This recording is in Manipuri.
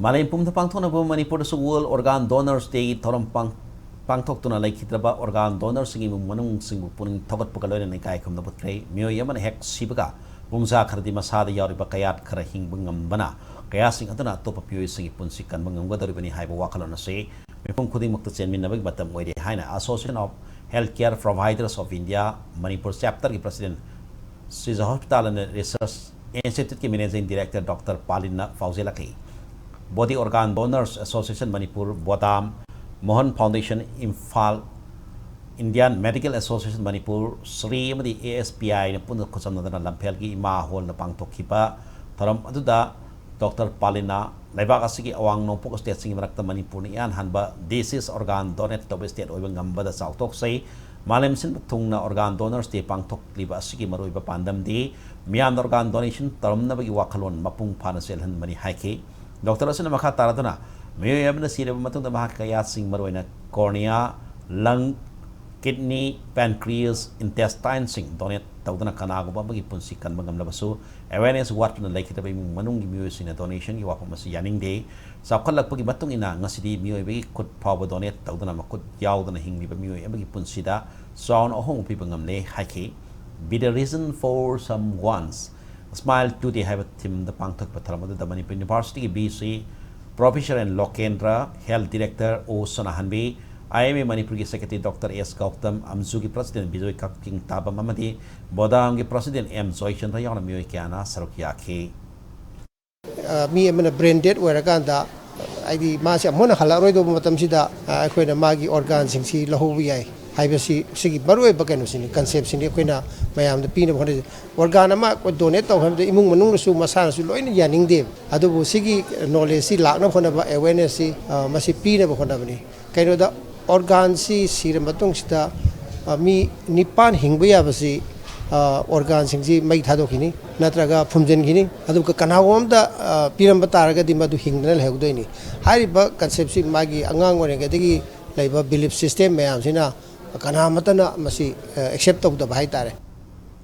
Manipur pangthonabo Manipur su World Organ Donors Day thorom pangthokuna laikhitraba organ donors singi manung singu puning thogat pukaloina nei kai khumna butrei mio yaman hek sibaga bumsa khardi masada yariba kayat khara hingbungam bana kaya sing atuna topa pio singi punsi kan bangam gadari bani haiba wakalona se mepung khuding mukta chenmin nabag batam oide haina Association of Healthcare Providers of India Manipur chapter ki president Sriza Hospital and Research Institute ki managing director Dr. Palina Fauzelaki Body Organ Donors Association Manipur Bodam Mohan Foundation Imphal Indian Medical Association Manipur Sri Amadi ASPI na punna khusam na lampel ki ima hol na pangtokhiba tharam aduda Dr. Palina laibak asigi awang nongpok state sing marakta Manipur ni yan hanba disease organ donate to state oibang gamba da sautok say malem sin tung na organ donors te pangtok liba asigi maroiba pandam di miyan organ donation taram na bagi wakalon mapung panaselhan mani haiki Dr. Asina makha taraduna mayo yabna sireba matung da mahakaya sing maroina cornea lung kidney pancreas intestine sing donate tawdana kanago ba bagi punsi kan magam labaso awareness wat na like itabe manung gi miyo sina donation gi wapa mas yaning day sa khalak pagi matung ina ngasidi miyo bagi kut power donate tawdana makut yawdana hingli ba miyo bagi punsi da sound ohong pi bangam le haiki be the reason for some ones Smile today have a team the Pangtok Patramada the Manipur University BC Professor and Lokendra Health Director O Sonahanbi IMA Manipuri Secretary Dr. S. Gautam Amzugi President Bijoy Kaking Taba Mamadi Bodamgi President M. Zoychan Rayana Myoikiana Sarukiaki Me am a brain dead where a ganda I di Masia Mona Halaroido Matamsida I quit a magi organs in sea Lahovia Hibasi Sigi Barwe Bakanusin concepts in Equina Mayam the Pina Organama would donate to him the Imung Manusu Masana Suloin Yaning Dim Adobo Sigi knowledge si Lagna Honaba awareness Masipina Honabani Kaino the organ si Siramatung mi Nipan Hingbayabasi organs in Mai Hadokini Natraga Pumjangini Aduka Kanawam the Pirambataraga di Madu Hingnal Hegdoni Hariba concepts Magi Angang or Gadigi Labor belief system Mayamsina Kana matana masi accept of the bahai tare